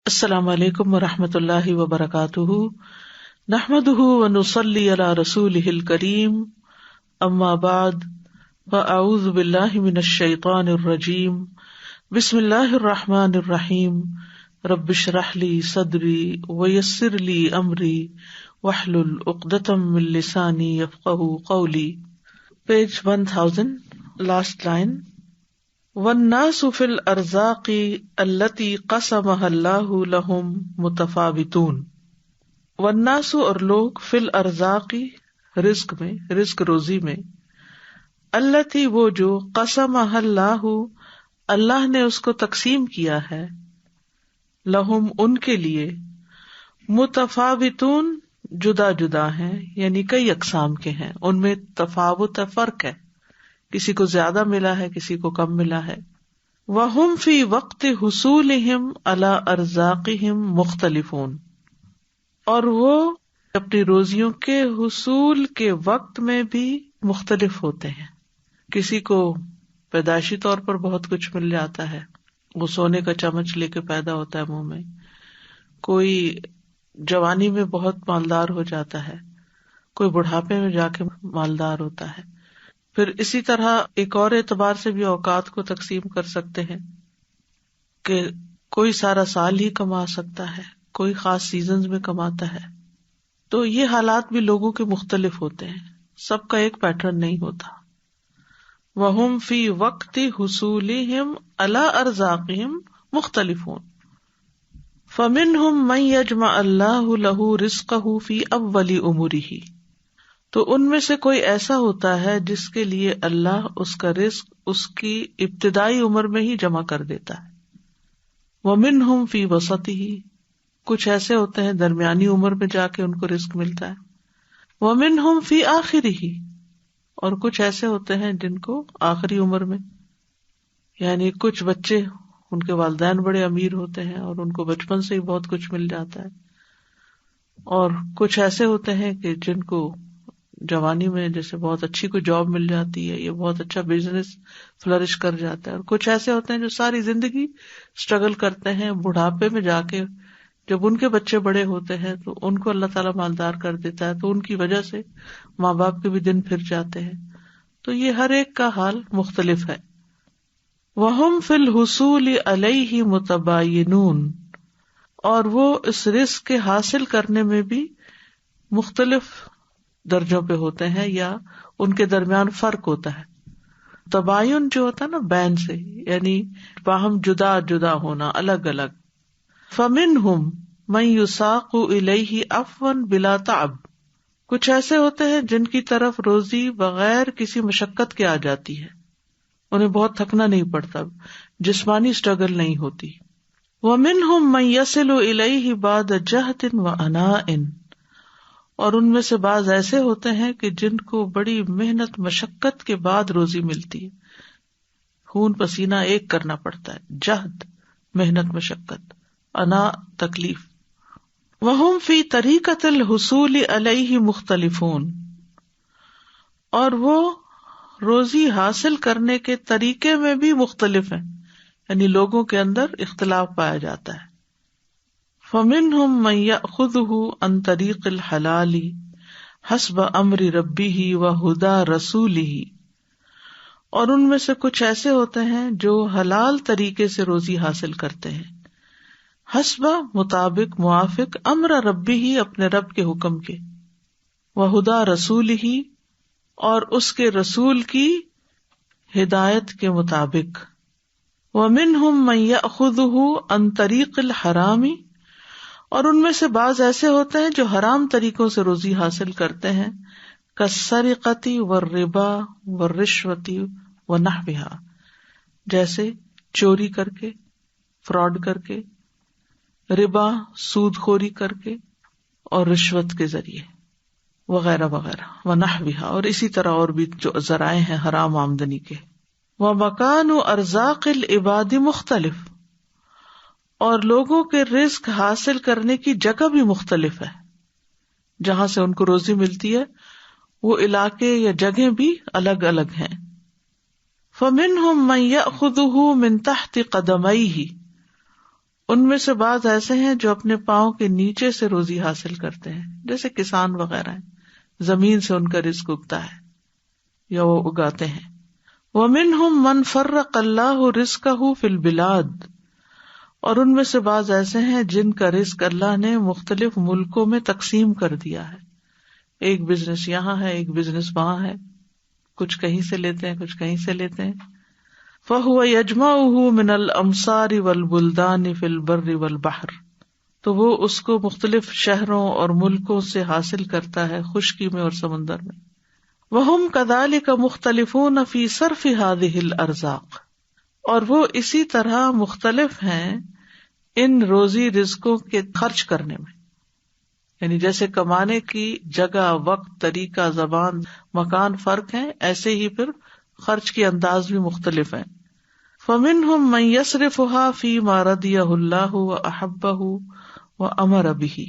السلام علیکم ورحمۃ اللہ وبرکاتہ، نحمده ونصلی علی رسولہ الکریم، اما بعد فاعوذ باللہ من الشیطان الرجیم، بسم اللہ الرحمن الرحیم، رب اشرح لی صدری ویسر لی امری واحلل عقدۃ من لسانی یفقہوا قولی۔ پیج 1000، لاسٹ لائن، والناس فی الارزاق التی قسمها اللہ لہم متفاوتون۔ والناس اور لوگ فی الارزاق رزق میں، رزق روزی میں، التی وہ جو قسمها اللہ اللہ نے اس کو تقسیم کیا ہے، لہم ان کے لیے، متفاوتون جدا جدا ہیں، یعنی کئی اقسام کے ہیں، ان میں تفاوت ہے، فرق ہے، کسی کو زیادہ ملا ہے، کسی کو کم ملا ہے۔ وَهُمْ فِي وَقْتِ حُصُولِهِمْ عَلَىٰ أَرْزَاقِهِمْ مُخْتَلِفُونَ، اور وہ اپنی روزیوں کے حصول کے وقت میں بھی مختلف ہوتے ہیں۔ کسی کو پیدائشی طور پر بہت کچھ مل جاتا ہے، وہ سونے کا چمچ لے کے پیدا ہوتا ہے منہ میں، کوئی جوانی میں بہت مالدار ہو جاتا ہے، کوئی بڑھاپے میں جا کے مالدار ہوتا ہے۔ پھر اسی طرح ایک اور اعتبار سے بھی اوقات کو تقسیم کر سکتے ہیں کہ کوئی سارا سال ہی کما سکتا ہے، کوئی خاص سیزنز میں کماتا ہے۔ تو یہ حالات بھی لوگوں کے مختلف ہوتے ہیں، سب کا ایک پیٹرن نہیں ہوتا۔ وَهُمْ فِي وَقْتِ حُصُولِهِمْ عَلَىٰ أَرْزَاقِهِمْ مُخْتَلِفُونَ فَمِنْهُمْ مَنْ يَجْمَعُ اللَّهُ لَهُ رِزْقَهُ فِي أَوَّلِ أُمُورِهِ، تو ان میں سے کوئی ایسا ہوتا ہے جس کے لیے اللہ اس کا رزق اس کی ابتدائی عمر میں ہی جمع کر دیتا ہے۔ وَمِنْهُمْ فِي وَسَطِهِ، کچھ ایسے ہوتے ہیں درمیانی عمر میں جا کے ان کو رزق ملتا ہے۔ وَمِنْهُمْ فِي آخِرِهِ، اور کچھ ایسے ہوتے ہیں جن کو آخری عمر میں، یعنی کچھ بچے ان کے والدین بڑے امیر ہوتے ہیں اور ان کو بچپن سے ہی بہت کچھ مل جاتا ہے، اور کچھ ایسے ہوتے ہیں کہ جن کو جوانی میں جیسے بہت اچھی کوئی جاب مل جاتی ہے یا بہت اچھا بزنس فلرش کر جاتا ہے، اور کچھ ایسے ہوتے ہیں جو ساری زندگی اسٹرگل کرتے ہیں، بڑھاپے میں جا کے جب ان کے بچے بڑے ہوتے ہیں تو ان کو اللہ تعالیٰ مالدار کر دیتا ہے، تو ان کی وجہ سے ماں باپ کے بھی دن پھر جاتے ہیں۔ تو یہ ہر ایک کا حال مختلف ہے۔ وَهُمْ فِي الْحُصُولِ عَلَيْهِ مُتَبَايِنُونَ، اور وہ اس رزق کے حاصل کرنے میں بھی مختلف درجوں پہ ہوتے ہیں یا ان کے درمیان فرق ہوتا ہے۔ تباین جو ہوتا ہے نا بین سے، یعنی باہم جدا جدا ہونا، الگ الگ۔ فَمِنْهُمْ مَنْ يُسَاقُ إِلَيْهِ عَفْوًا بِلَا تَعَبٍ، کچھ ایسے ہوتے ہیں جن کی طرف روزی بغیر کسی مشقت کے آ جاتی ہے، انہیں بہت تھکنا نہیں پڑتا، جسمانی اسٹرگل نہیں ہوتی۔ وَمِنْهُمْ مَنْ يَصِلُ إِلَيْهِ بَعْدَ جَهْدٍ وَعَنَاءٍ، اور ان میں سے بعض ایسے ہوتے ہیں کہ جن کو بڑی محنت مشقت کے بعد روزی ملتی ہے، خون پسینہ ایک کرنا پڑتا ہے، جہد محنت مشقت، انا تکلیف۔ وَهُمْ فِي طَرِيقَةِ الْحُصُولِ عَلَيْهِ مُخْتَلِفُونَ، اور وہ روزی حاصل کرنے کے طریقے میں بھی مختلف ہیں، یعنی لوگوں کے اندر اختلاف پایا جاتا ہے۔ فَمِنْهُمْ مَنْ يَأْخُذُهُ عَنْ طَرِيقِ الْحَلَالِ حَسْبَ أَمْرِ رَبِّهِ وَهُدَى رَسُولِهِ، اور ان میں سے کچھ ایسے ہوتے ہیں جو حلال طریقے سے روزی حاصل کرتے ہیں، حسب مطابق موافق امر ربہ اپنے رب کے حکم کے، وَهُدَى رَسُولِهِ اور اس کے رسول کی ہدایت کے مطابق۔ وَمِنْهُمْ مَنْ يَأْخُذُهُ عَنْ طَرِيقِ الْحَرَامِ، اور ان میں سے بعض ایسے ہوتے ہیں جو حرام طریقوں سے روزی حاصل کرتے ہیں، کالسرقۃ والربا والرشوۃ ونحوها، جیسے چوری کر کے، فراڈ کر کے، ربا سود خوری کر کے، اور رشوت کے ذریعے وغیرہ وغیرہ، ونحوها، اور اسی طرح اور بھی جو ذرائع ہیں حرام آمدنی کے۔ ومکان ارزاق العباد مختلف، اور لوگوں کے رزق حاصل کرنے کی جگہ بھی مختلف ہے، جہاں سے ان کو روزی ملتی ہے وہ علاقے یا جگہیں بھی الگ الگ ہیں۔ فَمِنْهُمْ مَنْ يَأْخُذُهُ مِنْ تَحْتِ قَدَمَيْهِ، ان میں سے بعض ایسے ہیں جو اپنے پاؤں کے نیچے سے روزی حاصل کرتے ہیں، جیسے کسان وغیرہ ہیں، زمین سے ان کا رزق اگتا ہے یا وہ اگاتے ہیں۔ وَمِنْهُمْ مَنْ فَرَّقَ اللَّهُ رِزْقَهُ فِي الْبِلَادِ، اور ان میں سے بعض ایسے ہیں جن کا رزق اللہ نے مختلف ملکوں میں تقسیم کر دیا ہے، ایک بزنس یہاں ہے، ایک بزنس وہاں ہے، کچھ کہیں سے لیتے ہیں، کچھ کہیں سے لیتے ہیں۔ فَهُوَ يَجْمَعُهُ مِنَ الْأَمْصَارِ وَالْبُلْدَانِ فِي الْبَرِّ وَالْبَحْرِ، تو وہ اس کو مختلف شہروں اور ملکوں سے حاصل کرتا ہے، خشکی میں اور سمندر میں۔ وَهُمْ كَذَلِكَ مُخْتَلِفُونَ فِي صَرْفِ هَذِهِ الْأَرْزَاقِ، اور وہ اسی طرح مختلف ہیں ان روزی رزقوں کے خرچ کرنے میں، یعنی جیسے کمانے کی جگہ، وقت، طریقہ، زبان، مکان فرق ہیں، ایسے ہی پھر خرچ کے انداز بھی مختلف ہیں۔ فَمِنْهُمْ مَنْ يَصْرِفُهَا فِي مَا رَضِيَهُ اللَّهُ وَأَحَبَّهُ وَأَمَرَ بِهِ،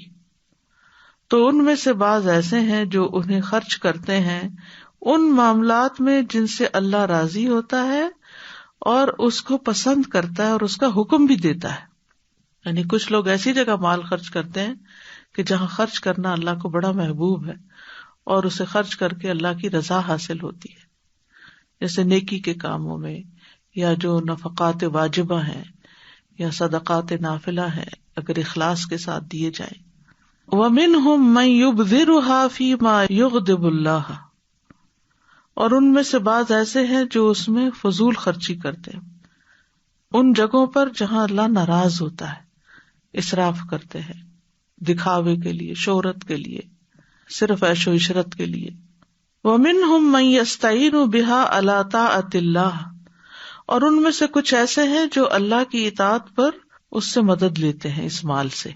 تو ان میں سے بعض ایسے ہیں جو انہیں خرچ کرتے ہیں ان معاملات میں جن سے اللہ راضی ہوتا ہے اور اس کو پسند کرتا ہے اور اس کا حکم بھی دیتا ہے۔ یعنی کچھ لوگ ایسی جگہ مال خرچ کرتے ہیں کہ جہاں خرچ کرنا اللہ کو بڑا محبوب ہے اور اسے خرچ کر کے اللہ کی رضا حاصل ہوتی ہے، جیسے نیکی کے کاموں میں، یا جو نفقات واجبہ ہیں یا صدقات نافلہ ہیں، اگر اخلاص کے ساتھ دیے جائیں۔ وَمِنْهُمْ مَنْ يُبْذِرُهَا فِي مَا يُغْضِبُ اللَّهَ، اور ان میں سے بعض ایسے ہیں جو اس میں فضول خرچی کرتے ہیں، ان جگہوں پر جہاں اللہ ناراض ہوتا ہے، اسراف کرتے ہیں دکھاوے کے لیے، شہرت کے لیے، صرف عیش و عشرت کے لیے۔ وَمِنْهُمْ مَنْ يَسْتَعِينُ بِهَا عَلَىٰ طَاعَةِ اللَّهِ، اور ان میں سے کچھ ایسے ہیں جو اللہ کی اطاعت پر اس سے مدد لیتے ہیں، اس مال سے،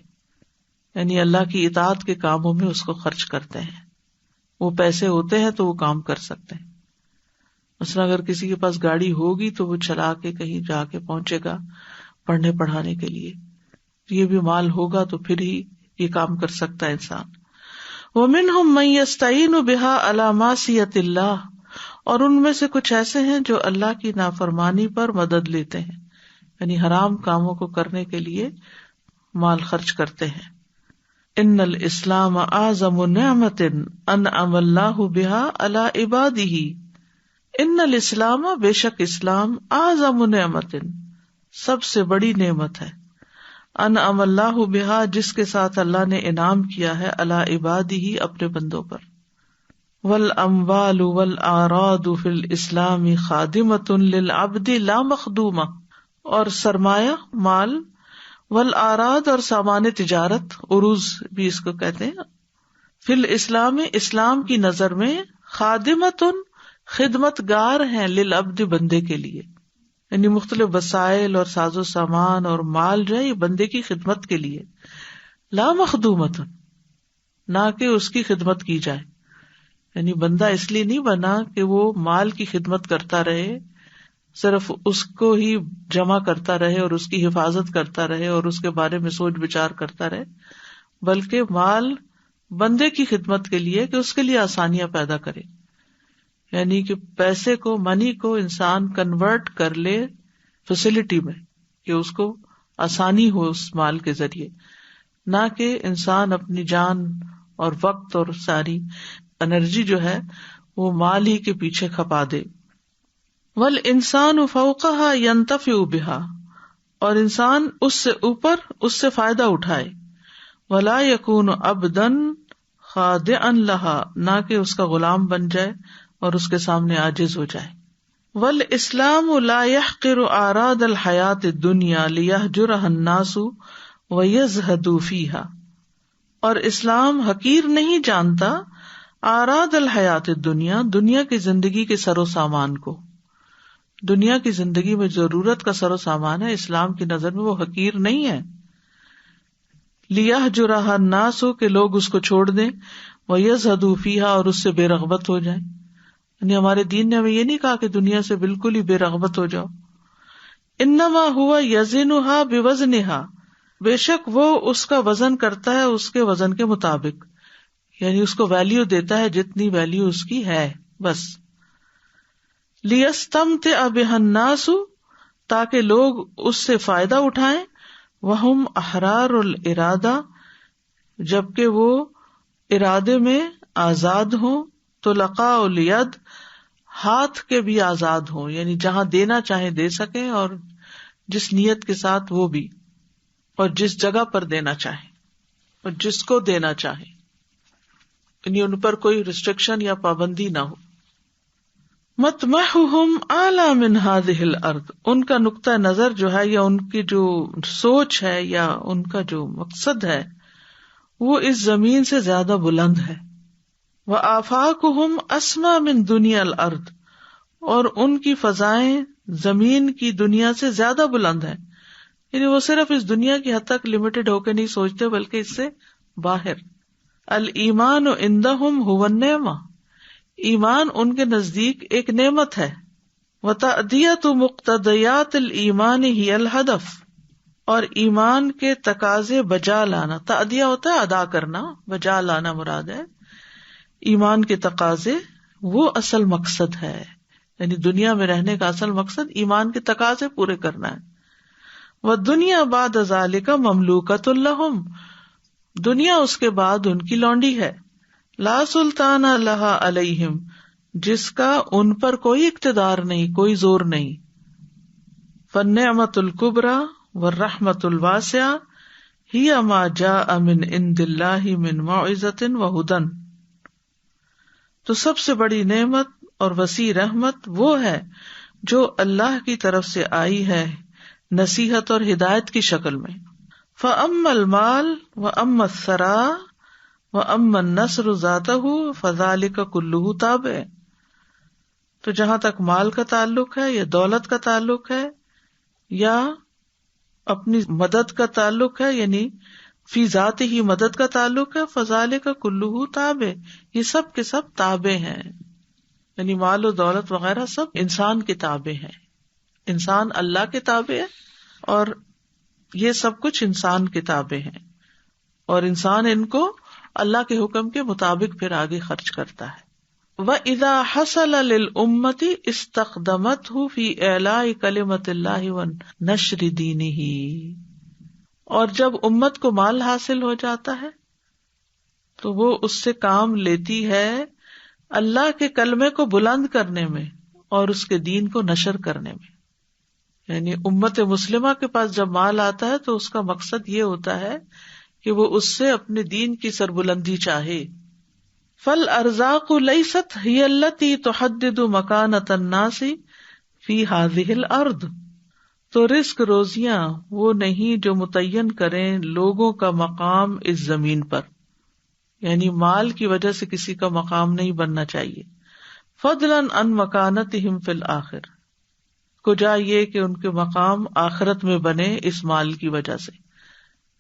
یعنی اللہ کی اطاعت کے کاموں میں اس کو خرچ کرتے ہیں، وہ پیسے ہوتے ہیں تو وہ کام کر سکتے ہیں۔ مثلا اگر کسی کے پاس گاڑی ہوگی تو وہ چلا کے کہیں جا کے پہنچے گا پڑھنے پڑھانے کے لیے، یہ بھی مال ہوگا تو پھر ہی یہ کام کر سکتا ہے انسان۔ وَمِنْهُمْ مَنْ يَسْتَعِينُ بِهَا عَلَىٰ مَعْصِيَةِ اللَّهِ، اور ان میں سے کچھ ایسے ہیں جو اللہ کی نافرمانی پر مدد لیتے ہیں، یعنی حرام کاموں کو کرنے کے لیے مال خرچ کرتے ہیں۔ ان الاسلام اعظم نعمت انعم اللہ بها علی عبادہ، ان الاسلام، بے شک اسلام، اعظم نعمت، سب سے بڑی نعمت ہے، انعم اللہ بها، جس کے ساتھ اللہ نے انعام کیا ہے، علی عبادہ، اپنے بندوں پر۔ والاموال والاعراض فی الاسلام خادمۃ للعبد لا مخدومہ، اور سرمایہ، مال، والاعراض، اور سامان تجارت، عروض بھی اس کو کہتے ہیں، فی الاسلام، اسلام کی نظر میں، خادمۃ، خدمت گار ہیں، للعبد، بندے کے لیے، یعنی مختلف وسائل اور ساز و سامان اور مال جو ہے یہ بندے کی خدمت کے لیے، لا مخدومۃ، نہ کہ اس کی خدمت کی جائے، یعنی بندہ اس لیے نہیں بنا کہ وہ مال کی خدمت کرتا رہے، صرف اس کو ہی جمع کرتا رہے اور اس کی حفاظت کرتا رہے اور اس کے بارے میں سوچ بچار کرتا رہے، بلکہ مال بندے کی خدمت کے لیے کہ اس کے لیے آسانیاں پیدا کرے، یعنی کہ پیسے کو، منی کو انسان کنورٹ کر لے فیسلٹی میں، کہ اس کو آسانی ہو اس مال کے ذریعے، نہ کہ انسان اپنی جان اور وقت اور ساری انرجی جو ہے وہ مال ہی کے پیچھے کھپا دے۔ والانسان فوقها ينتفع بها، اور انسان اس سے اوپر اس سے فائدہ اٹھائے، ولا يكون عبدا خاضعا لها، نہ کہ اس کا غلام بن جائے اور اس کے سامنے عاجز ہو جائے۔ والاسلام لا يحقر اعراض الحیات الدنیا لیہجرها الناس ویزہدوا فیها، اور اسلام حقیر نہیں جانتا اعراض الحیات الدنیا، دنیا کی زندگی کے سر و سامان کو، دنیا کی زندگی میں ضرورت کا سر و سامان ہے، اسلام کی نظر میں وہ حقیر نہیں ہے۔ لیہجرها الناس، کہ لوگ اس کو چھوڑ دیں، ویزہدوا فیہا، اور اس سے بے رغبت ہو جائیں، یعنی ہمارے دین نے ہمیں یہ نہیں کہا کہ دنیا سے بالکل ہی بے رغبت ہو جاؤ۔ انما ہوا یزنها بوزنها، بے شک وہ اس کا وزن کرتا ہے اس کے وزن کے مطابق، یعنی اس کو ویلیو دیتا ہے جتنی ویلیو اس کی ہے بس۔ لیستمتع بها الناس، تاکہ لوگ اس سے فائدہ اٹھائیں، وہم احرار الارادہ، جبکہ وہ ارادے میں آزاد ہوں، طلقاء الید، ہاتھ کے بھی آزاد ہوں، یعنی جہاں دینا چاہیں دے سکیں اور جس نیت کے ساتھ وہ بھی، اور جس جگہ پر دینا چاہیں اور جس کو دینا چاہیں، یعنی ان پر کوئی ریسٹرکشن یا پابندی نہ ہو. مطمحهم اعلی من هذه الارض، ان کا نقطہ نظر جو ہے یا ان کی جو سوچ ہے یا ان کا جو مقصد ہے وہ اس زمین سے زیادہ بلند ہے. وآفاقهم اسمى من دنیا الارض، اور ان کی فضائیں زمین کی دنیا سے زیادہ بلند ہیں، یعنی وہ صرف اس دنیا کی حد تک لمیٹڈ ہو کے نہیں سوچتے بلکہ اس سے باہر. الایمان عندهم هو النعمہ، ایمان ان کے نزدیک ایک نعمت ہے. وتأدیۃ مقتضیات الایمان ہی الہدف، اور ایمان کے تقاضے بجا لانا، تأدیہ ہوتا ہے ادا کرنا، بجا لانا مراد ہے. ایمان کے تقاضے وہ اصل مقصد ہے، یعنی دنیا میں رہنے کا اصل مقصد ایمان کے تقاضے پورے کرنا ہے. والدنیا بعد ذالک مملوکۃ لہم، دنیا اس کے بعد ان کی لونڈی ہے. لا سلطان لہا علیہم، جس کا ان پر کوئی اقتدار نہیں، کوئی زور نہیں. فالنعمۃ الکبریٰ والرحمۃ الواسعہ ہی ما جاء من عند اللہ من موعظۃ وہدی، تو سب سے بڑی نعمت اور وسیع رحمت وہ ہے جو اللہ کی طرف سے آئی ہے نصیحت اور ہدایت کی شکل میں. فاما المال واما الثراء واما النصر ذاتہ فذلک کلہ تابع، تو جہاں تک مال کا تعلق ہے یا دولت کا تعلق ہے یا اپنی مدد کا تعلق ہے، یعنی فی ذات ہی مدد کا تعلق ہے، فذلک کلہ تابع، یہ سب کے سب تابع ہیں، یعنی مال و دولت وغیرہ سب انسان کے تابع ہیں. انسان اللہ کے تابع ہے اور یہ سب کچھ انسان کے تابع ہیں، اور انسان ان کو اللہ کے حکم کے مطابق پھر آگے خرچ کرتا ہے. وَإِذَا حَصَلَ لِلْأُمَّةِ اسْتَخْدَمَتْهُ فِي إِعْلَاءِ كَلِمَةِ اللَّهِ وَنَشْرِ دِينِهِ، اور جب امت کو مال حاصل ہو جاتا ہے تو وہ اس سے کام لیتی ہے اللہ کے کلمے کو بلند کرنے میں اور اس کے دین کو نشر کرنے میں. یعنی امت مسلمہ کے پاس جب مال آتا ہے تو اس کا مقصد یہ ہوتا ہے کہ وہ اس سے اپنے دین کی سربلندی چاہے. فالارزاق لیست ہی التی تحدد مکانۃ الناس فی ہذہ الارض، تو رزق روزیاں وہ نہیں جو متعین کریں لوگوں کا مقام اس زمین پر، یعنی مال کی وجہ سے کسی کا مقام نہیں بننا چاہیے. فضلا عن مکانتہم فی الآخر، کجا یہ کہ ان کے مقام آخرت میں بنے اس مال کی وجہ سے،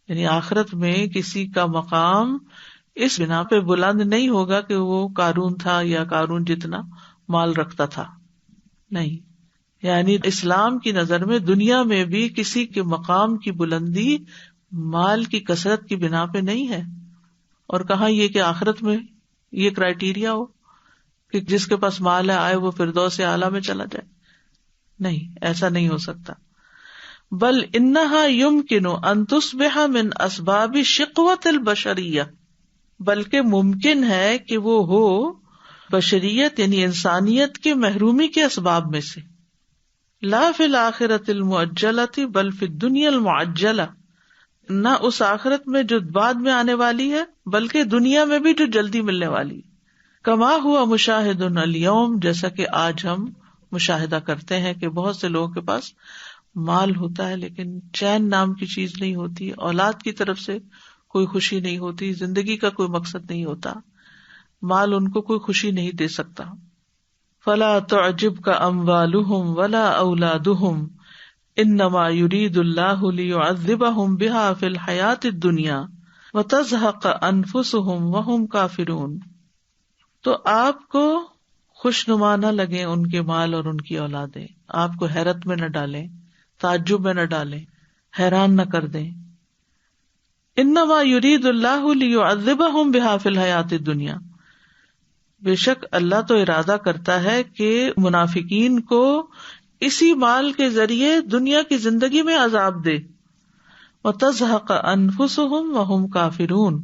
یعنی آخرت میں کسی کا مقام اس بنا پہ بلند نہیں ہوگا کہ وہ قارون تھا یا قارون جتنا مال رکھتا تھا، نہیں. یعنی اسلام کی نظر میں دنیا میں بھی کسی کے مقام کی بلندی مال کی کثرت کی بنا پہ نہیں ہے. اور کہاں یہ کہ آخرت میں یہ کرائیٹیریا ہو کہ جس کے پاس مال ہے آئے وہ فردوس اعلیٰ میں چلا جائے، نہیں، ایسا نہیں ہو سکتا. بل انہا یمکن ان تصبح من اسباب شقوت البشریہ، بلکہ ممکن ہے کہ وہ ہو بشریت یعنی انسانیت کے محرومی کے اسباب میں سے. لا فی الآخرۃ المعجلۃ بل فی الدنیا المعجلہ، نہ اس آخرت میں جو بعد میں آنے والی ہے بلکہ دنیا میں بھی جو جلدی ملنے والی. کما ہوا مشاہد اليوم، جیسا کہ آج ہم مشاہدہ کرتے ہیں کہ بہت سے لوگوں کے پاس مال ہوتا ہے لیکن چین نام کی چیز نہیں ہوتی، اولاد کی طرف سے کوئی خوشی نہیں ہوتی، زندگی کا کوئی مقصد نہیں ہوتا، مال ان کو کوئی خوشی نہیں دے سکتا. فلا تعجبک اموالہم ولا اولادہم انما یرید اللہ لیعذبہم بہا فی الحیاۃ الدنیا وتزہق انفسہم وہم کافرون. تو آپ کو خوشنما نہ لگیں ان کے مال اور ان کی اولادیں، آپ کو حیرت میں نہ ڈالیں، تعجب میں نہ ڈالیں، حیران نہ کر دیں. انما یرید اللہ لیعذبہم بہا فی الحیاۃ الدنیا، بے شک اللہ تو ارادہ کرتا ہے کہ منافقین کو اسی مال کے ذریعے دنیا کی زندگی میں عذاب دے. وتزهق انفسهم وهم کافرون،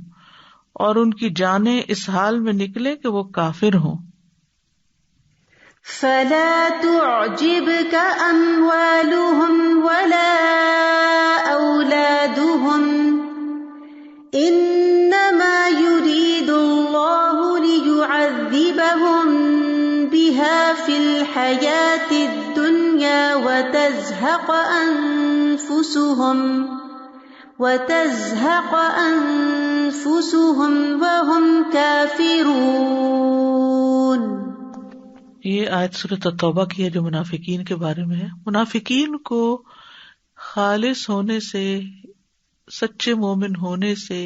اور ان کی جانیں اس حال میں نکلے کہ وہ کافر ہوں. فلا تعجبك أموالهم ولا أولادهم إنما يريد الله ليعذبهم بها في الحياة الدنيا وتزهق أنفسهم وهم كافرون. یہ آیت سورۃ التوبہ کی ہے جو منافقین کے بارے میں ہے. منافقین کو خالص ہونے سے، سچے مومن ہونے سے،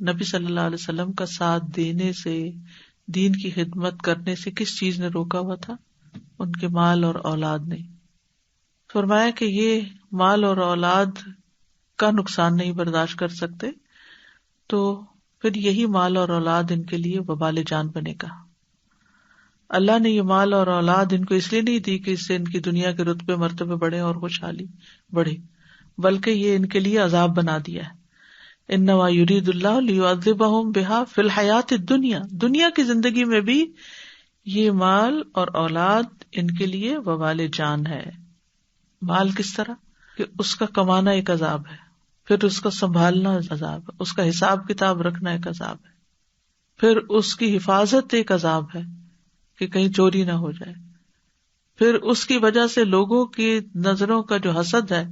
نبی صلی اللہ علیہ وسلم کا ساتھ دینے سے، دین کی خدمت کرنے سے کس چیز نے روکا ہوا تھا؟ ان کے مال اور اولاد نے. فرمایا کہ یہ مال اور اولاد کا نقصان نہیں برداشت کر سکتے، تو پھر یہی مال اور اولاد ان کے لیے وبال جان بنے گا. اللہ نے یہ مال اور اولاد ان کو اس لیے نہیں دی کہ اس سے ان کی دنیا کے رتبے مرتبے بڑھے اور خوشحالی بڑھے، بلکہ یہ ان کے لیے عذاب بنا دیا ہے. انما یرید اللہ لیعذبہم بہا فی الحیات الدنیا، دنیا کی زندگی میں بھی یہ مال اور اولاد ان کے لیے وبال جان ہے. مال کس طرح کہ اس کا کمانا ایک عذاب ہے، پھر اس کا سنبھالنا عذاب ہے، اس کا حساب کتاب رکھنا ایک عذاب ہے، پھر اس کی حفاظت ایک عذاب ہے کہ کہیں چوری نہ ہو جائے، پھر اس کی وجہ سے لوگوں کی نظروں کا جو حسد ہے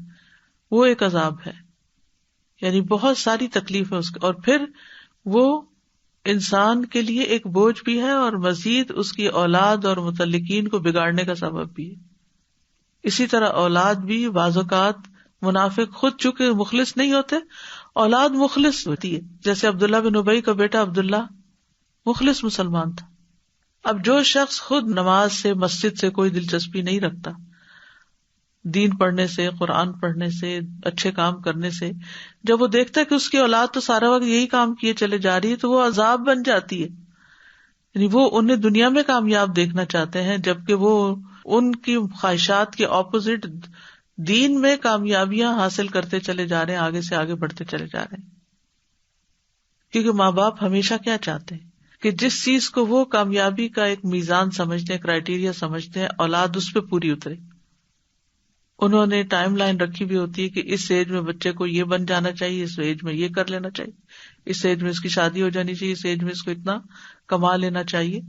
وہ ایک عذاب ہے. یعنی بہت ساری تکلیف ہے اس کا، اور پھر وہ انسان کے لیے ایک بوجھ بھی ہے اور مزید اس کی اولاد اور متعلقین کو بگاڑنے کا سبب بھی ہے. اسی طرح اولاد بھی بعض اوقات منافق خود چونکہ مخلص نہیں ہوتے، اولاد مخلص ہوتی ہے. جیسے عبداللہ بن ابی کا بیٹا عبداللہ مخلص مسلمان تھا. اب جو شخص خود نماز سے، مسجد سے کوئی دلچسپی نہیں رکھتا، دین پڑھنے سے، قرآن پڑھنے سے، اچھے کام کرنے سے، جب وہ دیکھتا ہے کہ اس کی اولاد تو سارا وقت یہی کام کیے چلے جا رہی ہے، تو وہ عذاب بن جاتی ہے. یعنی وہ انہیں دنیا میں کامیاب دیکھنا چاہتے ہیں، جبکہ وہ ان کی خواہشات کے اپوزٹ دین میں کامیابیاں حاصل کرتے چلے جا رہے ہیں، آگے سے آگے بڑھتے چلے جا رہے ہیں. کیونکہ ماں باپ ہمیشہ کیا چاہتے ہیں کہ جس چیز کو وہ کامیابی کا ایک میزان سمجھتے ہیں، کرائیٹیریا سمجھتے ہیں، اولاد اس پہ پوری اترے. انہوں نے ٹائم لائن رکھی بھی ہوتی ہے کہ اس ایج میں بچے کو یہ بن جانا چاہیے، اس ایج میں یہ کر لینا چاہیے، اس ایج میں اس کی شادی ہو جانی چاہیے، اس ایج میں اس کو اتنا کما لینا چاہیے.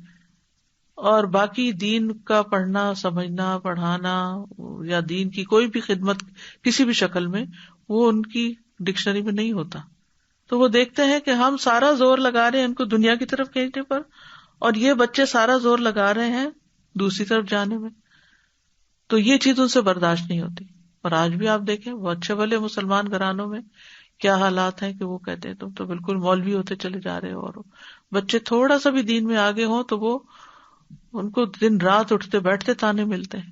اور باقی دین کا پڑھنا، سمجھنا، پڑھانا یا دین کی کوئی بھی خدمت کسی بھی شکل میں وہ ان کی ڈکشنری میں نہیں ہوتا. تو وہ دیکھتے ہیں کہ ہم سارا زور لگا رہے ہیں ان کو دنیا کی طرف کھینچنے پر، اور یہ بچے سارا زور لگا رہے ہیں دوسری طرف جانے میں. تو یہ چیز ان سے برداشت نہیں ہوتی. اور آج بھی آپ دیکھیں وہ اچھے بھلے مسلمان گھرانوں میں کیا حالات ہیں کہ وہ کہتے ہیں تم تو بالکل مولوی ہوتے چلے جا رہے ہو، اور بچے تھوڑا سا بھی دین میں آگے ہوں تو وہ ان کو دن رات اٹھتے بیٹھتے تانے ملتے ہیں.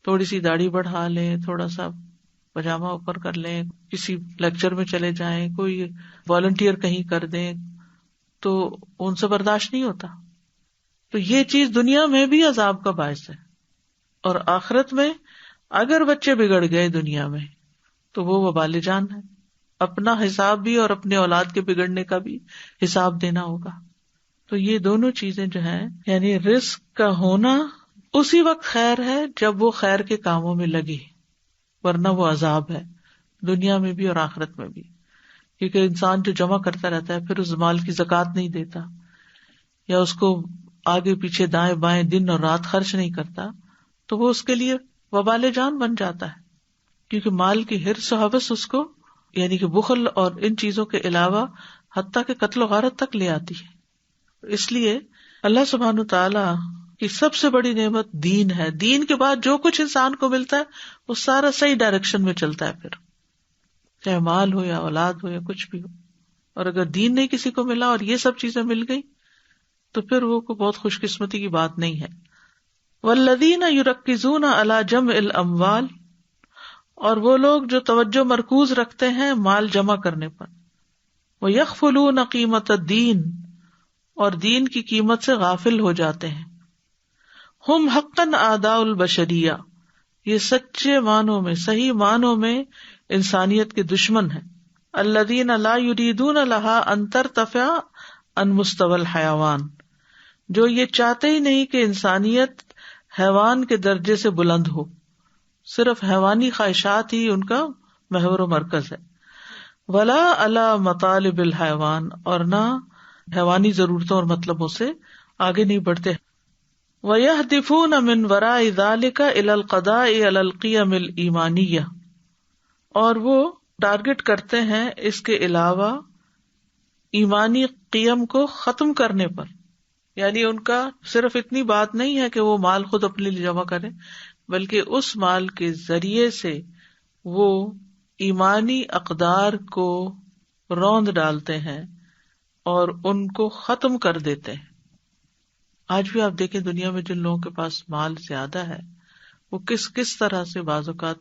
تھوڑی سی داڑھی بڑھا لیں، تھوڑا سا پاجامہ اوپر کر لیں، کسی لیکچر میں چلے جائیں، کوئی والنٹیئر کہیں کر دیں، تو ان سے برداشت نہیں ہوتا. تو یہ چیز دنیا میں بھی عذاب کا باعث ہے، اور آخرت میں اگر بچے بگڑ گئے دنیا میں تو وہ وبال جان ہے. اپنا حساب بھی اور اپنے اولاد کے بگڑنے کا بھی حساب دینا ہوگا. تو یہ دونوں چیزیں جو ہیں، یعنی رزق کا ہونا اسی وقت خیر ہے جب وہ خیر کے کاموں میں لگے، ورنہ وہ عذاب ہے دنیا میں بھی اور آخرت میں بھی. کیونکہ انسان جو جمع کرتا رہتا ہے پھر اس مال کی زکوٰۃ نہیں دیتا، یا اس کو آگے پیچھے دائیں بائیں دن اور رات خرچ نہیں کرتا، تو وہ اس کے لیے وبال جان بن جاتا ہے. کیونکہ مال کی حرص و حوث اس کو، یعنی کہ بخل اور ان چیزوں کے علاوہ حتیٰ کہ قتل و غارت تک لے آتی ہے. اس لیے اللہ سبحانہ تعالیٰ کی سب سے بڑی نعمت دین ہے. دین کے بعد جو کچھ انسان کو ملتا ہے وہ سارا صحیح ڈائریکشن میں چلتا ہے، پھر چاہے مال ہو یا اولاد ہو یا کچھ بھی ہو. اور اگر دین نہیں کسی کو ملا اور یہ سب چیزیں مل گئی تو پھر وہ کو بہت خوش قسمتی کی بات نہیں ہے. والذین یرکزون علی جمع الاموال، اور وہ لوگ جو توجہ مرکوز رکھتے ہیں مال جمع کرنے پر، ویغفلون قیمت الدین، اور دین کی قیمت سے غافل ہو جاتے ہیں. ہم حقاً اعداء البشریہ، یہ سچے معنوں میں، صحیح معنوں میں انسانیت کے دشمن ہیں. الذین لا یریدون لها ان ترتفع عن مستوى الحیوان، جو یہ چاہتے ہی نہیں کہ انسانیت حیوان کے درجے سے بلند ہو، صرف حیوانی خواہشات ہی ان کا محور و مرکز ہے. ولا علی مطالب الحیوان، اور نہ حیوانی ضرورتوں اور مطلبوں سے آگے نہیں بڑھتے. وَيَهْدِفُونَ مِنْ وَرَاءِ ذَلِكَ إِلَى الْقَضَاءِ عَلَى الْقِيَمِ الْإِيمَانِيَّةِ، اور وہ ٹارگٹ کرتے ہیں اس کے علاوہ ایمانی قیم کو ختم کرنے پر. یعنی ان کا صرف اتنی بات نہیں ہے کہ وہ مال خود اپنے لیے جمع کریں، بلکہ اس مال کے ذریعے سے وہ ایمانی اقدار کو روند ڈالتے ہیں اور ان کو ختم کر دیتے ہیں. آج بھی آپ دیکھیں دنیا میں جن لوگوں کے پاس مال زیادہ ہے وہ کس طرح سے بعض اوقات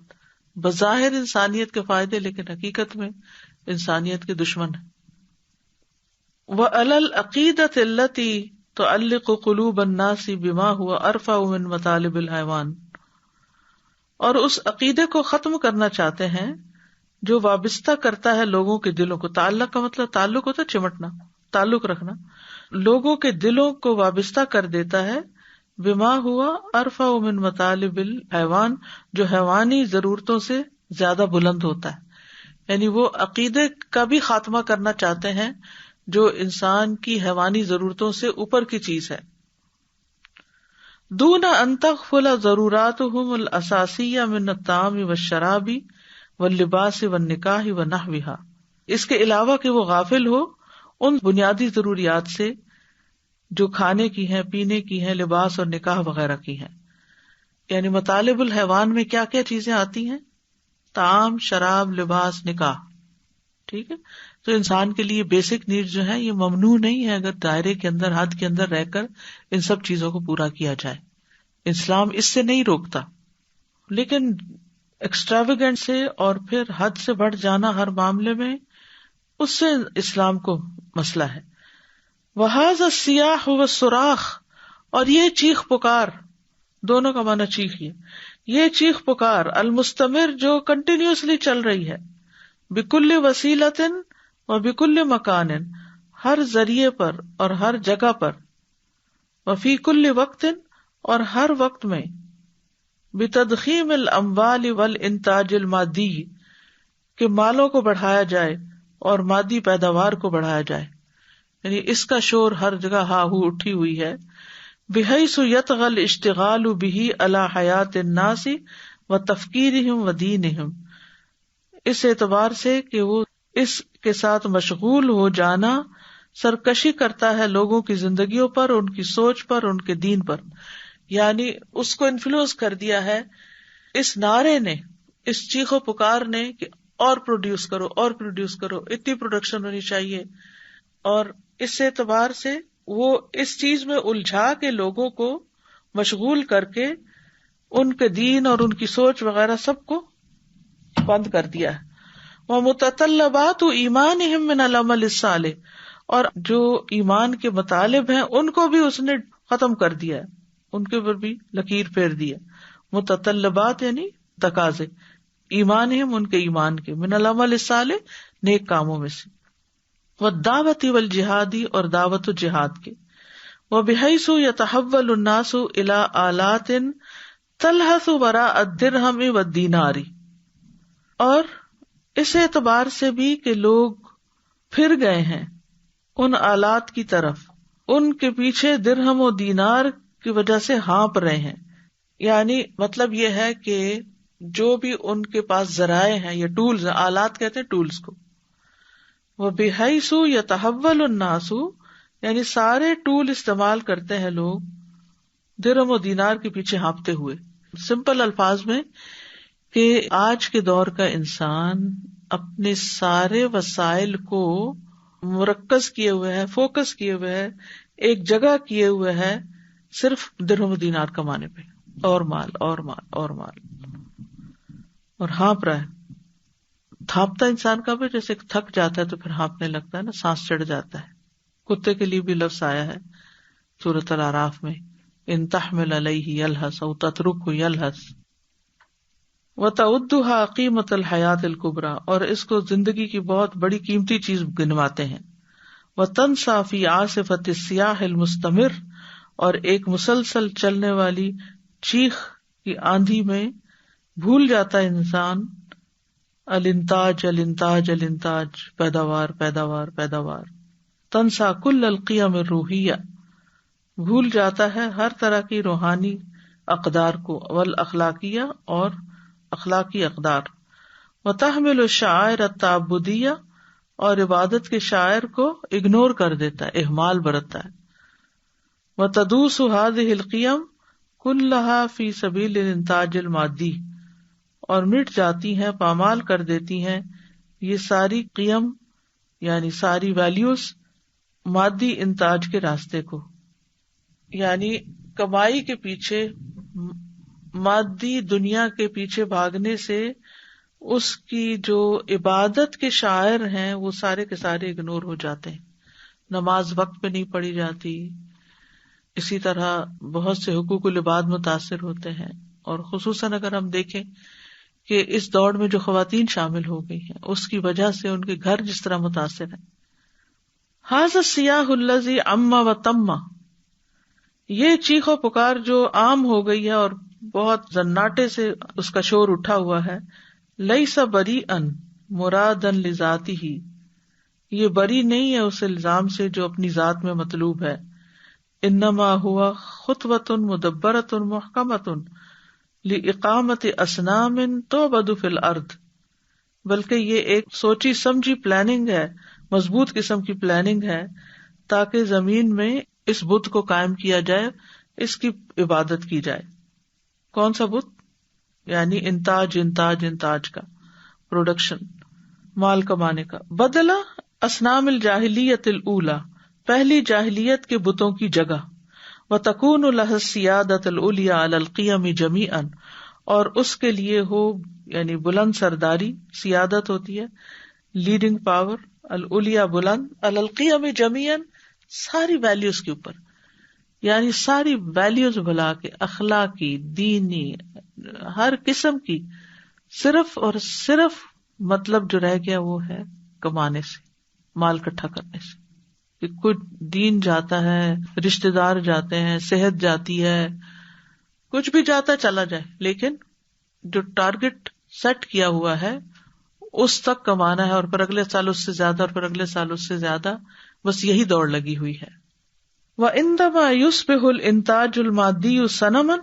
بظاہر انسانیت کے فائدے لیکن حقیقت میں انسانیت کے دشمن ہیں. وَعَلَى الْعَقِيدَةِ الَّتِي تُعَلِّقُ قُلُوبَ النَّاسِ بِمَا هُوَ أَرْفَعُ مِنْ مَطَالِبِ الْحَيْوَانِ، اور اس عقیدے کو ختم کرنا چاہتے ہیں جو وابستہ کرتا ہے لوگوں کے دلوں کو. تعلق کا مطلب تعلق ہوتا ہے چمٹنا، تعلق رکھنا. لوگوں کے دلوں کو وابستہ کر دیتا ہے بما ہوا ارفع من مطالب الحیوان، جو حیوانی ضرورتوں سے زیادہ بلند ہوتا ہے. یعنی وہ عقیدے کا بھی خاتمہ کرنا چاہتے ہیں جو انسان کی حیوانی ضرورتوں سے اوپر کی چیز ہے. دون ان تغفل ضروراتهم الاساسیہ من الطعام والشراب واللباس والنکاح ونحوها، اس کے علاوہ کہ وہ غافل ہو ان بنیادی ضروریات سے جو کھانے کی ہیں، پینے کی ہیں، لباس اور نکاح وغیرہ کی ہیں. یعنی مطالب الحیوان میں کیا کیا چیزیں آتی ہیں؟ طعام، شراب، لباس، نکاح. ٹھیک ہے، تو انسان کے لیے بیسک نیڈ جو ہے یہ ممنوع نہیں ہے اگر دائرے کے اندر، حد کے اندر رہ کر ان سب چیزوں کو پورا کیا جائے. اسلام اس سے نہیں روکتا، لیکن ایکسٹراویگنٹ سے اور پھر حد سے بڑھ جانا ہر معاملے میں، اس سے اسلام کو مسئلہ ہے. وَهَذَا الصِّيَاحُ وَالصُّرَاخُ، اور یہ چیخ پکار، دونوں کا معنی چیخ، یہ چیخ پکار المستمر جو کنٹینیوسلی چل رہی ہے، بکل وسیلۃ و بکل مکان، ہر ذریعے پر اور ہر جگہ پر، وفی کل وقت، اور ہر وقت میں، بتضخیم الاموال والانتاج المادی، کہ مالوں کو بڑھایا جائے اور مادی پیداوار کو بڑھایا جائے. یعنی اس کا شور ہر جگہ ہا ہو اٹھی ہوئی ہے. بحیث یطغی الاشتغال بہ علی حیات الناس وتفکیرہم ودینہم، اس اعتبار سے کہ وہ اس کے ساتھ مشغول ہو جانا سرکشی کرتا ہے لوگوں کی زندگیوں پر، ان کی سوچ پر، ان کے دین پر. یعنی اس کو انفلوئنس کر دیا ہے اس نعرے نے، اس چیخ و پکار نے کہ اور پروڈیوس کرو، اور پروڈیوس کرو، اتنی پروڈکشن ہونی چاہیے. اور اس اعتبار سے وہ اس چیز میں الجھا کے لوگوں کو مشغول کر کے ان کے دین اور ان کی سوچ وغیرہ سب کو بند کر دیا ہے. وَمُتَطَلَّبَاتُ ایمانہم من العمل الصالح، اور جو ایمان کے مطالب ہیں ان کو بھی اس نے ختم کر دیا ہے، ان کے اوپر بھی لکیر پھیر دیا. متطلبات یعنی تقاضے، ایمانہم ان کے ایمان کے، من العمل الصالح نیک کاموں میں سے، والدعوت والجہادی اور دعوت و جہاد کے. وبحیث یتحول الناس الی آلات تلہث وراء الدرہم والدینار، اور اس اعتبار سے بھی کہ لوگ پھر گئے ہیں ان آلات کی طرف، ان کے پیچھے درہم و دینار کی وجہ سے ہانپ رہے ہیں. یعنی مطلب یہ ہے کہ جو بھی ان کے پاس ذرائع ہیں یا ٹولز ہیں، آلات کہتے ہیں ٹولز کو. وَبِحَيْثُ يَتَحَوَّلُ النَّاسُ، یعنی سارے ٹول استعمال کرتے ہیں لوگ درہم و دینار کے پیچھے ہانپتے ہوئے. سمپل الفاظ میں کہ آج کے دور کا انسان اپنے سارے وسائل کو مرکز کیے ہوئے ہے، فوکس کیے ہوئے ہے، ایک جگہ کیے ہوئے ہے صرف درہم و دینار کمانے پہ، اور مال اور مال اور مال، اور ہانپ رہا ہے. تھانپتا انسان کا بھی جیسے تھک جاتا ہے تو پھر ہانپنے لگتا ہے نا، سانس چڑھ جاتا ہے. کتے کے لیے بھی لفظ آیا ہے سورۃ الاعراف میں، ان تحمل علیہ یلہث او تترکہ یلہث. وَتَعُدُّهَا قِیمَةَ الْحَیَاةِ الْکُبریٰ، اور اس کو زندگی کی بہت بڑی قیمتی چیز گنواتے ہیں. وَتَنْسَى فِی عَاصِفَةِ الصِّیاحِ الْمُسْتَمِرِّ، اور ایک مسلسل چلنے والی چیخ کی آندھی میں بھول جاتا ہے انسان الانتاج الانتاج الانتاج، پیداوار پیداوار پیداوار. تنسا کل القیم الروحیہ، بھول جاتا ہے ہر طرح کی روحانی اقدار کو، والاخلاقیہ اور اخلاقی اقدار. وتحمل الشعائر التعبدیہ، اور عبادت کے شاعر کو اگنور کر دیتا ہے، اہمال برتتا ہے. وتدوس هذه القیم کلها فی سبیل الانتاج المادی، اور مٹ جاتی ہیں، پامال کر دیتی ہیں یہ ساری قیم یعنی ساری ویلیوز مادی انتاج کے راستے کو، یعنی کمائی کے پیچھے، مادی دنیا کے پیچھے بھاگنے سے اس کی جو عبادت کے شاعر ہیں وہ سارے کے سارے اگنور ہو جاتے ہیں. نماز وقت پہ نہیں پڑھی جاتی، اسی طرح بہت سے حقوق العباد متاثر ہوتے ہیں. اور خصوصاً اگر ہم دیکھیں کہ اس دوڑ میں جو خواتین شامل ہو گئی ہیں اس کی وجہ سے ان کے گھر جس طرح متاثر ہیں. ھذا الصیاح الذی عم و تم، یہ چیخ و پکار جو عام ہو گئی ہے اور بہت زناٹے سے اس کا شور اٹھا ہوا ہے. لیس بریئا مرادا لذاتہ، یہ بری نہیں ہے اس الزام سے جو اپنی ذات میں مطلوب ہے. انما ہوا خطوۃ مدبرۃ محکمۃ لإقامت اصنام تعبد فی الارض، بلکہ یہ ایک سوچی سمجھی پلاننگ ہے، مضبوط قسم کی پلاننگ ہے تاکہ زمین میں اس بت کو قائم کیا جائے، اس کی عبادت کی جائے. کون سا بت؟ یعنی انتاج انتاج انتاج کا، پروڈکشن، مال کمانے کا. بدلہ اصنام الجاہلیت الاولی، پہلی جاہلیت کے بتوں کی جگہ. وتکون لها السیادۃ العلیٰ علی القیم جمیعا، اور اس کے لیے ہو یعنی بلند سرداری، سیادت ہوتی ہے لیڈنگ پاور، العلیٰ بلند، علی القیم جمیعا ساری ویلیوز کے اوپر، یعنی ساری ویلیوز بلا کے، اخلاقی، دینی، ہر قسم کی، صرف اور صرف مطلب جو رہ گیا وہ ہے کمانے سے، مال اکٹھا کرنے سے. کہ کچھ دین جاتا ہے، رشتے دار جاتے ہیں، صحت جاتی ہے، کچھ بھی جاتا چلا جائے، لیکن جو ٹارگٹ سیٹ کیا ہوا ہے اس تک کمانا ہے، اور پھر اگلے سال اس سے زیادہ، اور پھر اگلے سال اس سے زیادہ، بس یہی دوڑ لگی ہوئی ہے. وَعِندَمَا يُصْبِحُ الْإِنْتَاجُ الْمَادِّيُّ سَنَمًا،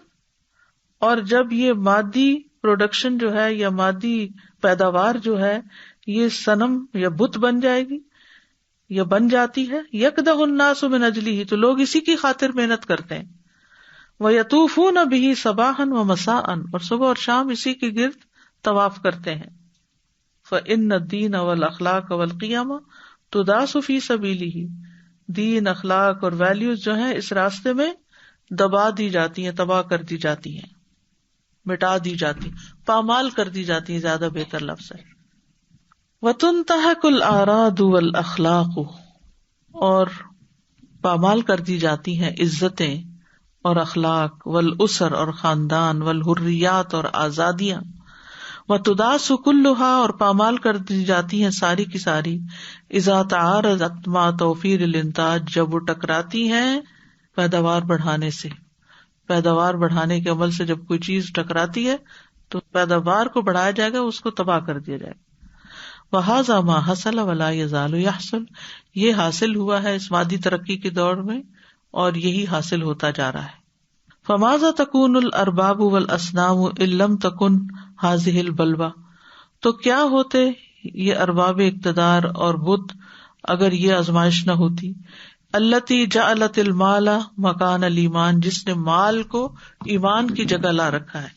اور جب یہ مادی پروڈکشن جو ہے یا مادی پیداوار جو ہے یہ صنم یا بت بن جائے گی یا بن جاتی ہے، یکدہ الناس من اجلہ، تو لوگ اسی کی خاطر محنت کرتے ہیں. ویطوفون بہ صباحا ومساء، اور صبح اور شام اسی کے گرد طواف کرتے ہیں. فإن الدین والاخلاق والقیام تداس فی سبیلہ، دین، اخلاق اور ویلیوز جو ہیں اس راستے میں دبا دی جاتی ہیں، تباہ کر دی جاتی ہیں، مٹا دی جاتی، پامال کر دی جاتی ہیں، زیادہ بہتر لفظ ہے. وَتُنْتَهَكُ الْأَعْرَاضُ وَالْأَخْلَاقُ، اور پامال کر دی جاتی ہیں عزتیں اور اخلاق، والاسر اور خاندان، والحریات اور آزادیاں. وَتُدَاسُ كُلُّهَا، اور پامال کر دی جاتی ہیں ساری کی ساری، اذا تعارضت مع توفیر الانتاج، جب وہ ٹکراتی ہیں پیداوار بڑھانے سے. پیداوار بڑھانے کے عمل سے جب کوئی چیز ٹکراتی ہے تو پیداوار کو بڑھایا جائے گا، اس کو تباہ کر دیا جائے گا. وَهَذَا مَا حَصَلَ وَلَا يَزَالُ يَحْصُلُ، یہ حاصل ہوا ہے اس مادی ترقی کی دوڑ میں اور یہی حاصل ہوتا جا رہا ہے. فَمَاذَا تَكُونُ الْأَرْبَابُ وَالْأَصْنَامُ إِن لَّمْ تَكُنْ هَٰذِهِ الْبَلْوَىٰ، تو کیا ہوتے یہ ارباب اقتدار اور بت اگر یہ آزمائش نہ ہوتی. التي جعلت المال مکان الایمان، جس نے مال کو ایمان کی جگہ لا رکھا ہے،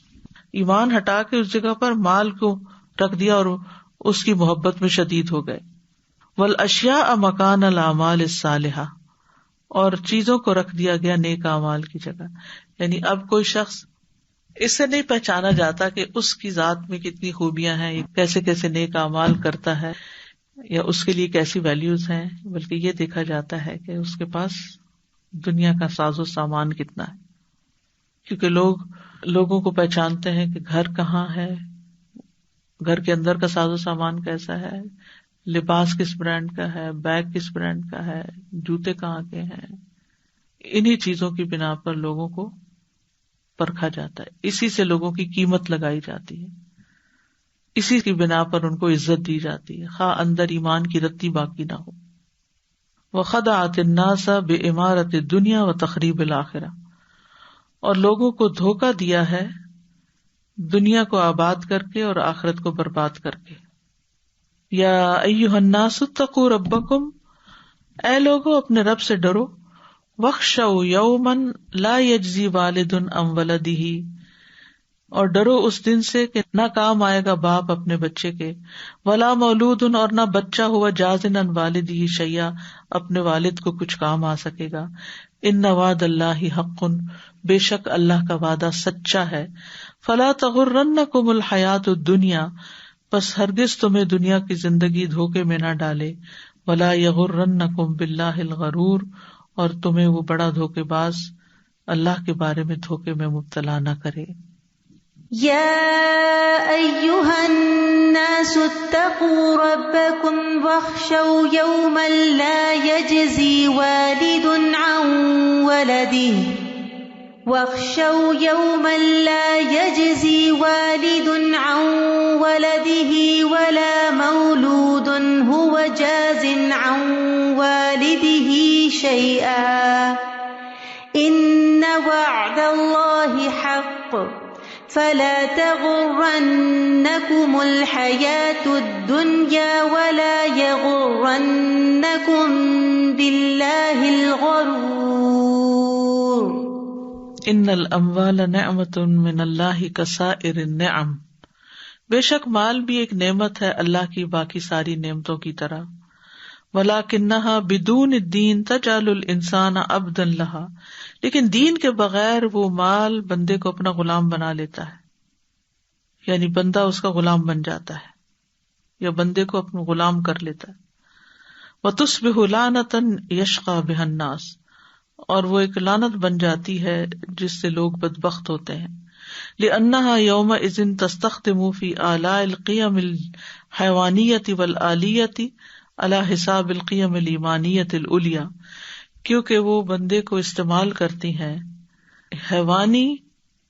ایمان ہٹا کے اس جگہ پر مال کو رکھ دیا اور اس کی محبت میں شدید ہو گئے. والاشیاء مکان الاعمال الصالحہ، اور چیزوں کو رکھ دیا گیا نیک اعمال کی جگہ. یعنی اب کوئی شخص اس سے نہیں پہچانا جاتا کہ اس کی ذات میں کتنی خوبیاں ہیں، کیسے کیسے نیک اعمال کرتا ہے یا اس کے لیے کیسی ویلیوز ہیں، بلکہ یہ دیکھا جاتا ہے کہ اس کے پاس دنیا کا ساز و سامان کتنا ہے. کیونکہ لوگوں کو پہچانتے ہیں کہ گھر کہاں ہے، گھر کے اندر کا ساز و سامان کیسا ہے، لباس کس برانڈ کا ہے، بیگ کس برانڈ کا ہے، جوتے کہاں کے ہیں، انہی چیزوں کی بنا پر لوگوں کو پرکھا جاتا ہے، اسی سے لوگوں کی قیمت لگائی جاتی ہے، اسی کی بنا پر ان کو عزت دی جاتی ہے، خواہ اندر ایمان کی رتی باقی نہ ہو۔ وَخَدَعَتِ النَّاسَ بِإِمَارَةِ الدُّنْيَا وَتَخْرِيبِ الْآخِرَةِ، اور لوگوں کو دھوکہ دیا ہے دنیا کو آباد کر کے اور آخرت کو برباد کر کے۔ یا ایھا الناس اتقوا ربکم، اے لوگو اپنے رب سے ڈرو، واخشوا یوما لا یجزی والد عن ولدہ، اور ڈرو اس دن سے کہ نہ کام آئے گا باپ اپنے بچے کے، ولا مولود، اور نہ بچہ ہوا جازن عن والدہ شیئا، اپنے والد کو کچھ کام آ سکے گا۔ ان وعد اللہ حق، بے شک اللہ کا وعدہ سچا ہے۔ فلا تغرنکم الحیات الدنیا، بس ہرگز تمہیں دنیا کی زندگی دھوکے میں نہ ڈالے، ولا یغرنکم باللہ الغرور، اور تمہیں وہ بڑا دھوکے باز اللہ کے بارے میں دھوکے میں مبتلا نہ کرے۔ یا ایھا الناس اتقوا ربکم واخشوا یوما لا یجزی والد عن ولده واخشوا يوما لا يجزي والد عن ولده ولا مولود هو جاز عن والده شيئا إن وعد الله حق فلا تغرنكم الحياة الدنيا ولا يغرنكم بالله الغرور ان الاموال نعمت من اللہ کسائر النعم، بے شک مال بھی ایک نعمت ہے اللہ کی باقی ساری نعمتوں کی طرح۔ ولکنھا بدون الدین تجعل الانسان عبدا لہا، لیکن دین کے بغیر وہ مال بندے کو اپنا غلام بنا لیتا ہے، یعنی بندہ اس کا غلام بن جاتا ہے یا بندے کو اپنا غلام کر لیتا ہے۔ وتصبح لعنۃ یشقی بها الناس، اور وہ ایک لعنت بن جاتی ہے جس سے لوگ بدبخت ہوتے ہیں۔ لأنها يومئذ تستخدم في آلاء القيم الحيوانية والآلية على حساب القيم الإيمانية العليا، کیونکہ وہ بندے کو استعمال کرتی ہیں حیوانی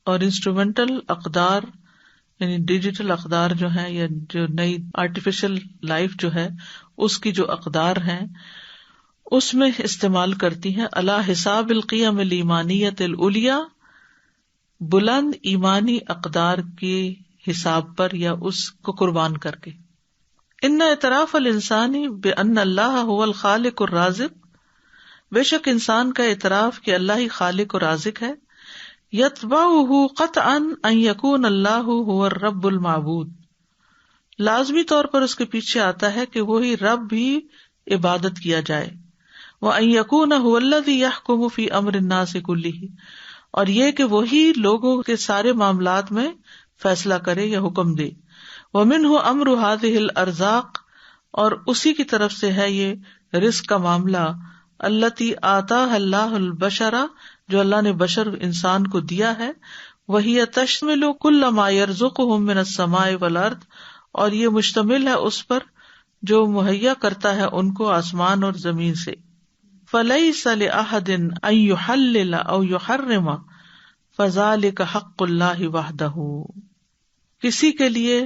اور انسٹرومنٹل اقدار، یعنی ڈیجیٹل اقدار جو ہیں یا جو نئی آرٹیفیشل لائف جو ہے اس کی جو اقدار ہیں اس میں استعمال کرتی ہیں علی حساب القیم الایمانیۃ العلیٰ، بلند ایمانی اقدار کے حساب پر یا اس کو قربان کر کے۔ ان اعتراف الانسان بان اللہ هو الخالق الرازق، بے شک انسان کا اعتراف کہ اللہ ہی خالق اور رازق ہے، یتبعہ قطعا ان یکون اللہ هو الرب المعبود، لازمی طور پر اس کے پیچھے آتا ہے کہ وہی رب بھی عبادت کیا جائے۔ وَأَن يَكُونَ هُوَ الَّذِي يَحْكُمُ فِي أَمْرِ النَّاسِ كُلِّهِ، اور یہ کہ وہی لوگوں کے سارے معاملات میں فیصلہ کرے یا حکم دے۔ وَمِنْهُ أَمْرُ هَذِهِ الْأَرْزَاقِ، اور اسی کی طرف سے ہے یہ رزق کا معاملہ، الَّتِي آتَاهَا اللَّهُ الْبَشَرَ، جو اللہ نے بشر انسان کو دیا ہے، وَهِيَ تَشْمِلُ كُلَّ مَا يَرْزُقُهُم مِّنَ السَّمَاءِ وَالْأَرْضِ، اور یہ مشتمل ہے اس پر جو مہیا کرتا ہے ان کو آسمان اور زمین سے۔ فَلَيْسَ لِأَحَدٍ أَن يُحَلِّلَ أَوْ يُحَرِّمَ فَذَلِكَ حَقُّ اللَّهِ وَحْدَهُ، کسی کے لیے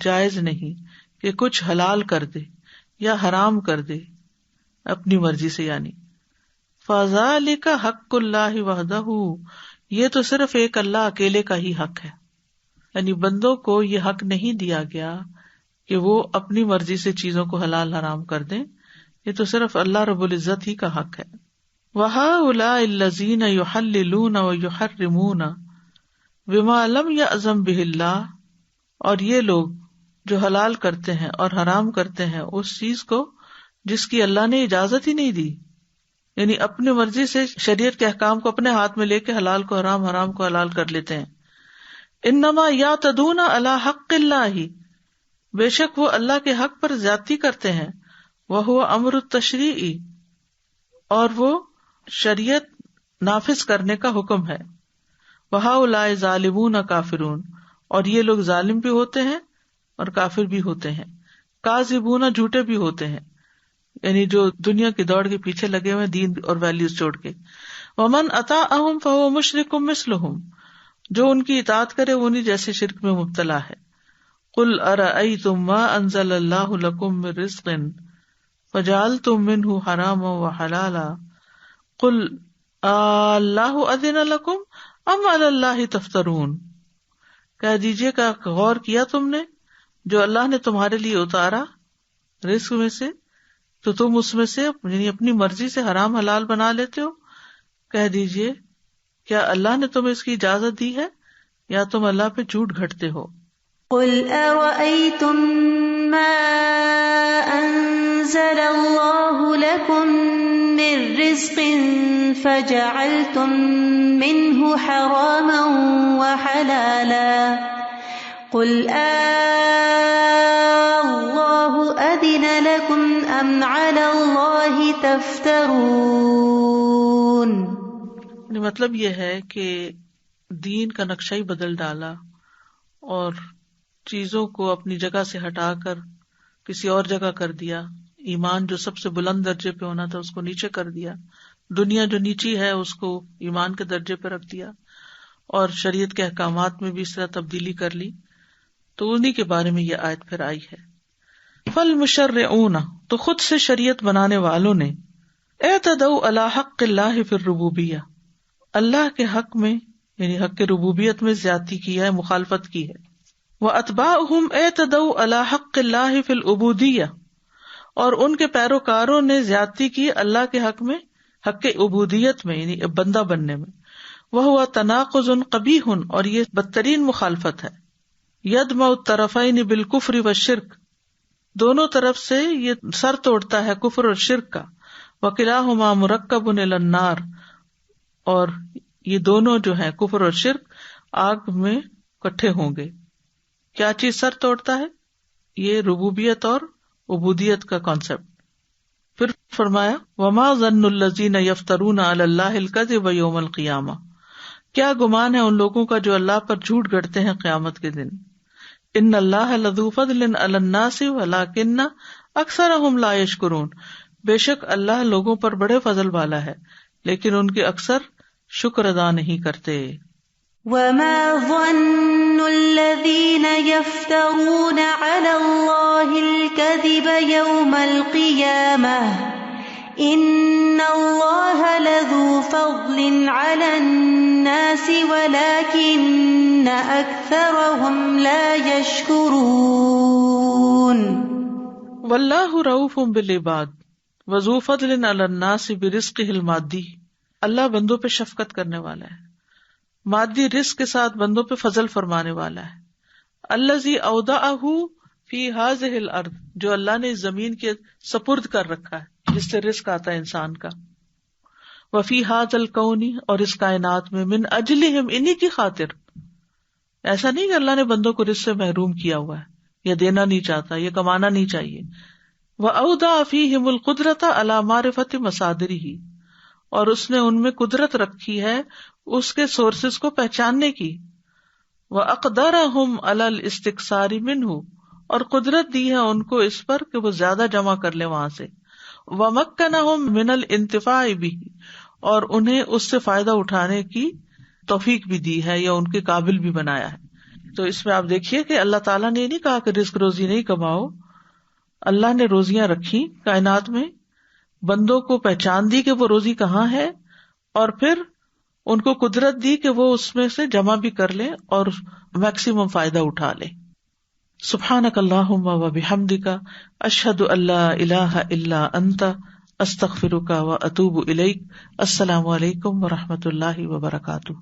جائز نہیں کہ کچھ حلال کر دے یا حرام کر دے اپنی مرضی سے، یعنی فَذَلِكَ حَقُّ اللَّهِ وَحْدَهُ، یہ تو صرف ایک اللہ اکیلے کا ہی حق ہے، یعنی بندوں کو یہ حق نہیں دیا گیا کہ وہ اپنی مرضی سے چیزوں کو حلال حرام کر دیں، یہ تو صرف اللہ رب العزت ہی کا حق ہے۔ وَهَؤُلَاءِ الَّذِينَ يُحَلِّلُونَ وَيُحَرِّمُونَ بِمَا لَمْ يَأْذَن بِهِ اللَّهُ، اور یہ لوگ جو حلال کرتے ہیں اور حرام کرتے ہیں اس چیز کو جس کی اللہ نے اجازت ہی نہیں دی، یعنی اپنی مرضی سے شریعت کے احکام کو اپنے ہاتھ میں لے کے حلال کو حرام، حرام کو حلال کر لیتے ہیں۔ انما یعتدون علی حق اللہ، بے شک وہ اللہ کے حق پر زیادتی کرتے ہیں، وہو امر التشریع، اور وہ شریعت نافذ کرنے کا حکم ہے۔ وہؤلاء ظالمون کافرون، اور یہ لوگ ظالم بھی ہوتے ہیں اور کافر بھی ہوتے ہیں، کاذبون جھوٹے بھی ہوتے ہیں، یعنی جو دنیا کی دوڑ کے پیچھے لگے ہوئے دین اور ویلیوز چھوڑ کے. ومن اطاعہم فہو مشرک مثلہم، جو ان کی اطاعت کرے وہ انہیں جیسے شرک میں مبتلا ہے. قل ارأیتم ما انزل اللہ لکم من رزق فجعلتم منہ حراما وحلالا قل اللہ اذن لکم ام علی اللہ تفترون. کہہ دیجیے کہ غور کیا تم نے جو اللہ نے تمہارے لیے اتارا رزق میں سے، تو تم اس میں سے یعنی اپنی مرضی سے حرام حلال بنا لیتے ہو. کہہ دیجیے کیا اللہ نے تمہیں اس کی اجازت دی ہے یا تم اللہ پہ جھوٹ گھڑتے ہو. قل ارأيتم ما انزل الله لكم من رزق فجعلتم منه حراما وحلالا قل الله أذن لكم ام على الله تفترون. مطلب یہ ہے کہ دین کا نقشہ ہی بدل ڈالا اور چیزوں کو اپنی جگہ سے ہٹا کر کسی اور جگہ کر دیا. ایمان جو سب سے بلند درجے پہ ہونا تھا اس کو نیچے کر دیا، دنیا جو نیچی ہے اس کو ایمان کے درجے پہ رکھ دیا، اور شریعت کے احکامات میں بھی اس طرح تبدیلی کر لی. تو انہی کے بارے میں یہ آیت پھر آئی ہے. فالمشرعون، تو خود سے شریعت بنانے والوں نے اعتدوا علی حق اللہ فی الربوبیہ، اللہ کے حق میں یعنی حق ربوبیت میں زیادتی کی ہے، مخالفت کی ہے. واتباعہم اعتدوا علی حق اللہ فی العبودیہ، اور ان کے پیروکاروں نے زیادتی کی اللہ کے حق میں، حق عبودیت میں یعنی بندہ بننے میں. وہو تناقض قبیح، اور یہ بدترین مخالفت ہے. یدمع الطرفین بالکفر والشرک، دونوں طرف سے یہ سر توڑتا ہے کفر اور شرک کا. وکلاہما مرکب الی النار، اور یہ دونوں جو ہیں کفر اور شرک آگ میں کٹھے ہوں گے. کیا چیز سر توڑتا ہے؟ یہ ربوبیت اور عبودیت کا کانسیپٹ. پھر فرمایا وما ظن الذین یفترون علی اللہ الکذب یوم القیامہ، کیا گمان ہے ان لوگوں کا جو اللہ پر جھوٹ گڑتے ہیں قیامت کے دن. ان اللہ لذو فضل علی الناس ولکن اکثرہم لا یشکرون، بے شک اللہ لوگوں پر بڑے فضل والا ہے لیکن ان کے اکثر شکر ادا نہیں کرتے. وما ظن الذين يفترون على الله الكذب يوم القيامة إن الله لذو فضل على الناس ولكن أكثرهم لا يشكرون. واللہ رؤوف بالعباد وذو فضل على الناس برزقه المادی، اللہ بندوں پہ شفقت کرنے والا ہے، مادی رزق کے ساتھ بندوں پہ فضل فرمانے والا ہے. الذی اودعہ فی ہذہ الارض، جو اللہ نے اس زمین کے سپرد کر رکھا ہے جس سے رزق آتا ہے انسان کا. وفی ھذا الکون، اور اس کائنات میں من اجلہم، انہی کی خاطر. ایسا نہیں کہ اللہ نے بندوں کو رزق سے محروم کیا ہوا ہے، یا دینا نہیں چاہتا، یا کمانا نہیں چاہیے. وأودع فیہم القدرۃ علی معرفۃ مصادرہ، اور اس نے ان میں قدرت رکھی ہے اس کے سورسز کو پہچاننے کی. وَأَقْدَرَهُمْ عَلَى الْإِسْتِكْثَارِ مِنْهُ، اور قدرت دی ہے ان کو اس پر کہ وہ زیادہ جمع کر لیں وہاں سے. وَمَكَّنَهُمْ مِنَ الْإِنْتِفَاعِ بِهِ، اور انہیں اس سے فائدہ اٹھانے کی توفیق بھی دی ہے یا ان کے قابل بھی بنایا ہے. تو اس میں آپ دیکھیے کہ اللہ تعالیٰ نے نہیں کہا کہ رزق روزی نہیں کماؤ، اللہ نے روزیاں رکھی کائنات میں، بندوں کو پہچان دی کہ وہ روزی کہاں ہے، اور پھر ان کو قدرت دی کہ وہ اس میں سے جمع بھی کر لیں اور میکسیمم فائدہ اٹھا لیں. سبحانک اللہم و بحمدک اشہد ان لا الہ الا انت استغفرک و اتوب الیک. السلام علیکم و رحمۃ اللہ وبرکاتہ.